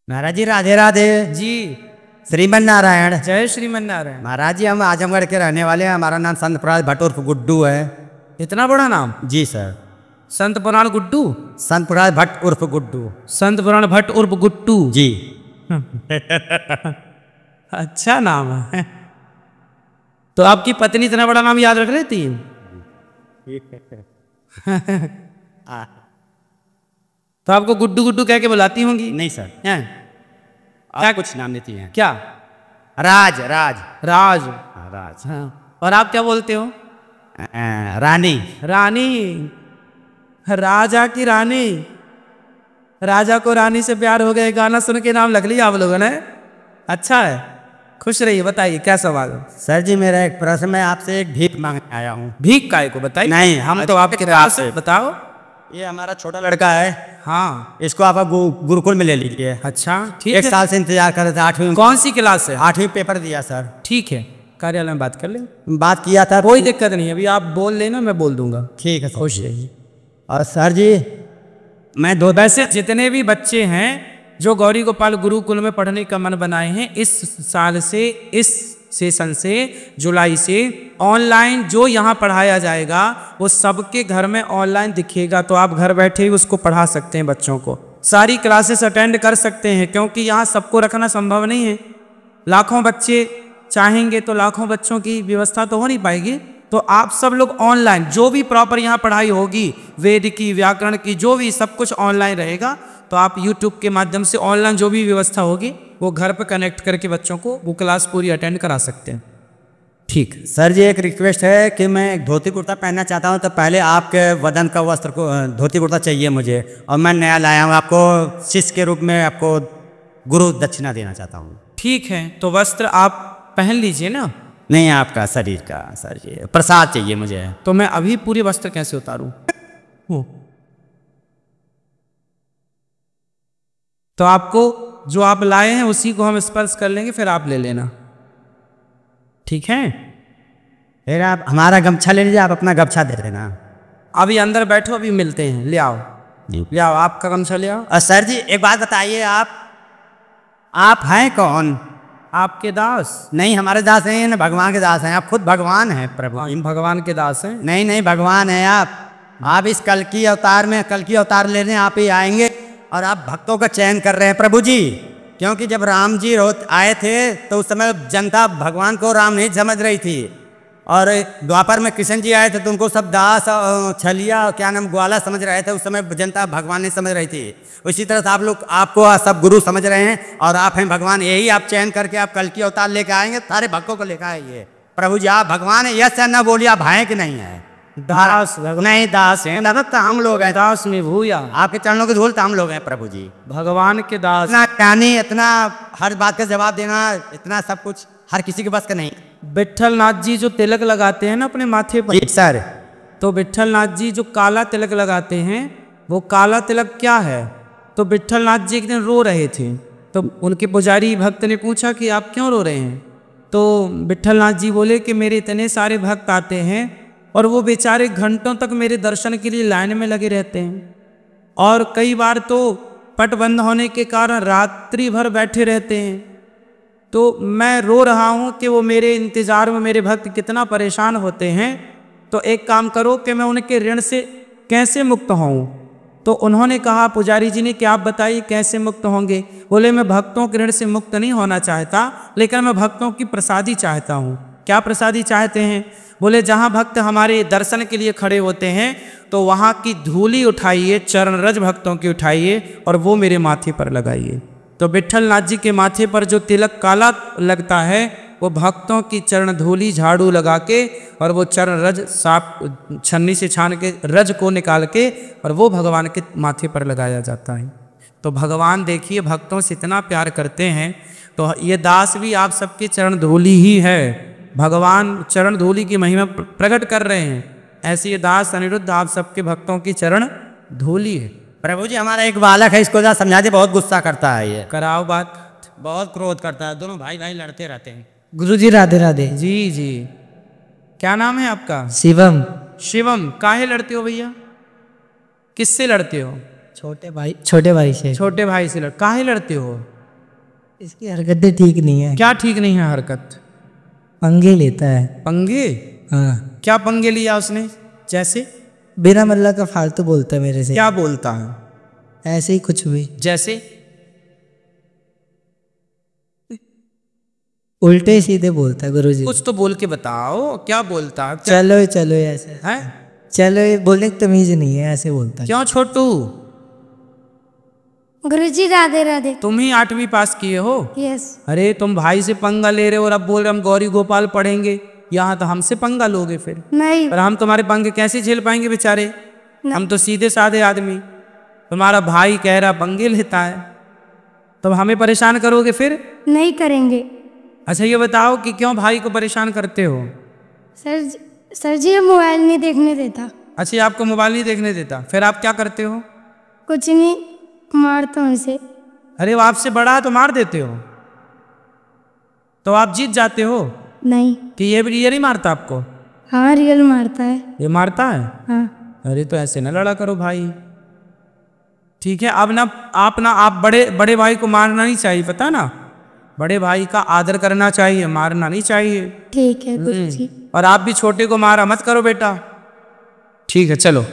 महाराज जी राधे राधे। जी श्रीमन नारायण। जय श्रीमन नारायण। महाराज जी हम आजमगढ़ के रहने वाले हैं। हमारा नाम संत प्रहलाद भट्ट उर्फ गुड्डू है। इतना बड़ा नाम? जी सर। संत पुराण गुड्डू? संत प्रहलाद भट्ट उर्फ गुड्डू। संत पुराण भट्ट उर्फ गुट्टू जी। अच्छा नाम है। तो आपकी पत्नी इतना बड़ा नाम याद रख रही थी? तो आपको गुड्डू गुड्डू कह के बुलाती होंगी? नहीं सर। हैं? क्या कुछ नाम देती हैं? क्या? राज राज राज। राज। हाँ। और आप क्या बोलते हो? रानी। रानी। राजा की रानी। राजा को रानी से प्यार हो गया, गाना सुन के नाम लग लिया आप लोगों ने। अच्छा है, खुश रहिए। बताइए क्या सवाल है? सर जी मेरा एक प्रश्न, मैं आपसे एक भीख मांगने आया हूँ। भीख काय को? बताइए। नहीं हम तो आपके पास से। बताओ। ये हमारा छोटा लड़का है। हाँ। इसको आप गुरुकुल में ले लीजिए। अच्छा ठीक है। 1 साल से इंतजार कर रहे थे। 8वीं। कौन सी क्लास है? 8वीं पेपर दिया सर। ठीक है, कार्यालय में बात कर ले। बात किया था। कोई दिक्कत नहीं, अभी आप बोल लेना, मैं बोल दूंगा। ठीक है। खुश रहिए। और सर जी मैं वैसे जितने भी बच्चे हैं जो गौरी गोपाल गुरुकुल में पढ़ने का मन बनाए हैं, इस साल से, इस सेशन से, जुलाई से ऑनलाइन जो यहाँ पढ़ाया जाएगा वो सबके घर में ऑनलाइन दिखेगा। तो आप घर बैठे ही उसको पढ़ा सकते हैं, बच्चों को सारी क्लासेस अटेंड कर सकते हैं, क्योंकि यहाँ सबको रखना संभव नहीं है। लाखों बच्चे चाहेंगे तो लाखों बच्चों की व्यवस्था तो हो नहीं पाएगी। तो आप सब लोग ऑनलाइन जो भी प्रॉपर यहाँ पढ़ाई होगी, वेद की, व्याकरण की, जो भी सब कुछ ऑनलाइन रहेगा। तो आप यूट्यूब के माध्यम से ऑनलाइन जो भी व्यवस्था होगी वो घर पर कनेक्ट करके बच्चों को वो क्लास पूरी अटेंड करा सकते हैं। ठीक सर जी एक रिक्वेस्ट है कि मैं एक धोती कुर्ता पहनना चाहता हूँ, तो पहले आपके वदन का वस्त्र को धोती कुर्ता चाहिए मुझे, और मैं नया लाया हूँ। आपको शिष्य के रूप में आपको गुरु दक्षिणा देना चाहता हूँ। ठीक है, तो वस्त्र आप पहन लीजिए ना। नहीं आपका शरीर का सर जी, प्रसाद चाहिए मुझे। तो मैं अभी पूरे वस्त्र कैसे उतारूं? तो आपको जो आप लाए हैं उसी को हम स्पर्श कर लेंगे, फिर आप ले लेना। ठीक है। फिर आप हमारा गमछा ले लीजिए, आप अपना गमछा दे देना। अभी अंदर बैठो, अभी मिलते हैं। ले आओ ले आओ, आपका गमछा ले आओ। और सर जी एक बात बताइए, आप हैं कौन? आपके दास? नहीं हमारे दास नहीं है, भगवान के दास हैं। आप खुद भगवान हैं प्रभु। हम भगवान के दास हैं? नहीं नहीं भगवान हैं आप इस कल की अवतार में, कल की अवतार लेने आप ही आएंगे, और आप भक्तों का चयन कर रहे हैं प्रभु जी। क्योंकि जब राम जी आए थे तो उस समय जनता भगवान को राम नहीं समझ रही थी, और द्वापर में कृष्ण जी आए थे तो उनको सब दास, छलिया, क्या नाम, ग्वाला समझ रहे थे। उस समय जनता भगवान नहीं समझ रही थी। उसी तरह से आप लोग आपको सब गुरु समझ रहे हैं, और आप हैं भगवान। यही आप चयन करके आप कल की अवतार लेकर आएंगे, सारे भक्तों को लेकर आइए। प्रभु जी आप भगवान है, यस या न बोलिए, आप हैं कि नहीं है? दास? नहीं दास हैं, तो हम लोग हैं। दास में भूया, आपके चरणों की धूल तो हम लोग हैं प्रभु जी। भगवान के दास। इतना ज्ञानी, इतना हर बात का जवाब देना, इतना सब कुछ हर किसी के बस का नहीं। विट्ठल नाथ जी जो तिलक लगाते हैं ना अपने माथे पर, सर, तो विट्ठल नाथ जी जो काला तिलक लगाते हैं, वो काला तिलक क्या है? तो विट्ठल नाथ जी एक दिन रो रहे थे, तो उनके पुजारी भक्त ने पूछा कि आप क्यों रो रहे हैं? तो विट्ठल नाथ जी बोले कि मेरे इतने सारे भक्त आते हैं और वो बेचारे घंटों तक मेरे दर्शन के लिए लाइन में लगे रहते हैं, और कई बार तो पट बंद होने के कारण रात्रि भर बैठे रहते हैं। तो मैं रो रहा हूँ कि वो मेरे इंतज़ार में मेरे भक्त कितना परेशान होते हैं। तो एक काम करो कि मैं उनके ऋण से कैसे मुक्त हूँ? तो उन्होंने कहा पुजारी जी ने कि आप बताइए कैसे मुक्त होंगे? बोले मैं भक्तों के ऋण से मुक्त नहीं होना चाहता, लेकिन मैं भक्तों की प्रसादी चाहता हूँ। क्या प्रसादी चाहते हैं? बोले जहाँ भक्त हमारे दर्शन के लिए खड़े होते हैं तो वहाँ की धूली उठाइए, चरण रज भक्तों की उठाइए और वो मेरे माथे पर लगाइए। तो विट्ठल नाथ जी के माथे पर जो तिलक काला लगता है वो भक्तों की चरण धूली झाड़ू लगा के, और वो चरण रज साफ छन्नी से छान के रज को निकाल के, और वो भगवान के माथे पर लगाया जाता है। तो भगवान देखिए भक्तों से इतना प्यार करते हैं, तो ये दास भी आप सबके चरण धूली ही है। भगवान चरण धूली की महिमा प्रकट कर रहे हैं। ऐसे ये दास अनिरुद्ध आप सबके भक्तों की चरण धूली है। प्रभु जी हमारा एक बालक है, इसको जरा समझा दे, बहुत गुस्सा करता है ये। कराओ बात। बहुत क्रोध करता है, दोनों भाई भाई लड़ते रहते हैं। गुरु जी राधे राधे। जी जी, क्या नाम है आपका? शिवम। शिवम। काहे लड़ते हो भैया? किससे लड़ते हो? छोटे भाई से। छोटे भाई से काहे लड़ते हो? इसकी हरकतें ठीक नहीं है। क्या ठीक नहीं है हरकत? पंगे लेता है। पंगे? हाँ, क्या पंगे लिया उसने? जैसे बिना मतलब का फालतू बोलता है मेरे से। क्या बोलता है? ऐसे ही कुछ भी, जैसे उल्टे सीधे बोलता है गुरुजी। कुछ तो बोल के बताओ, क्या बोलता है? चलो चलो ऐसे, है? चलो ये बोलने की तमीज नहीं है, ऐसे बोलता है। क्यों छोटू, गुरुजी राधे राधे। तुम ही 8वीं पास किए हो? यस। अरे तुम भाई से पंगा ले रहे हो और अब बोल रहे हम गौरी गोपाल पढ़ेंगे, यहाँ तो हमसे पंगा लोगे फिर। नहीं पर हम तुम्हारे पंगे कैसे झेल पाएंगे बेचारे? हम तो सीधे साधे आदमी, तुम्हारा भाई कह रहा पंगे लेता है, तुम हमें परेशान करोगे फिर? नहीं करेंगे। अच्छा ये बताओ कि क्यों भाई को परेशान करते हो? सर जी ये मोबाइल नहीं देखने देता। अच्छा ये आपको मोबाइल नहीं देखने देता, फिर आप क्या करते हो? कुछ नहीं, मारता हूँ इसे। अरे वो आपसे बड़ा है तो मार देते हो, तो आप जीत जाते हो? नहीं। कि ये नहीं मारता आपको? हाँ रियल मारता है। ये मारता है? हाँ। अरे तो ऐसे ना लड़ा करो भाई, ठीक है? अब ना आप बड़े भाई को मारना नहीं चाहिए, पता ना? बड़े भाई का आदर करना चाहिए, मारना नहीं चाहिए। ठीक है गुरुजी। और आप भी छोटे को मारा मत करो बेटा, ठीक है? चलो।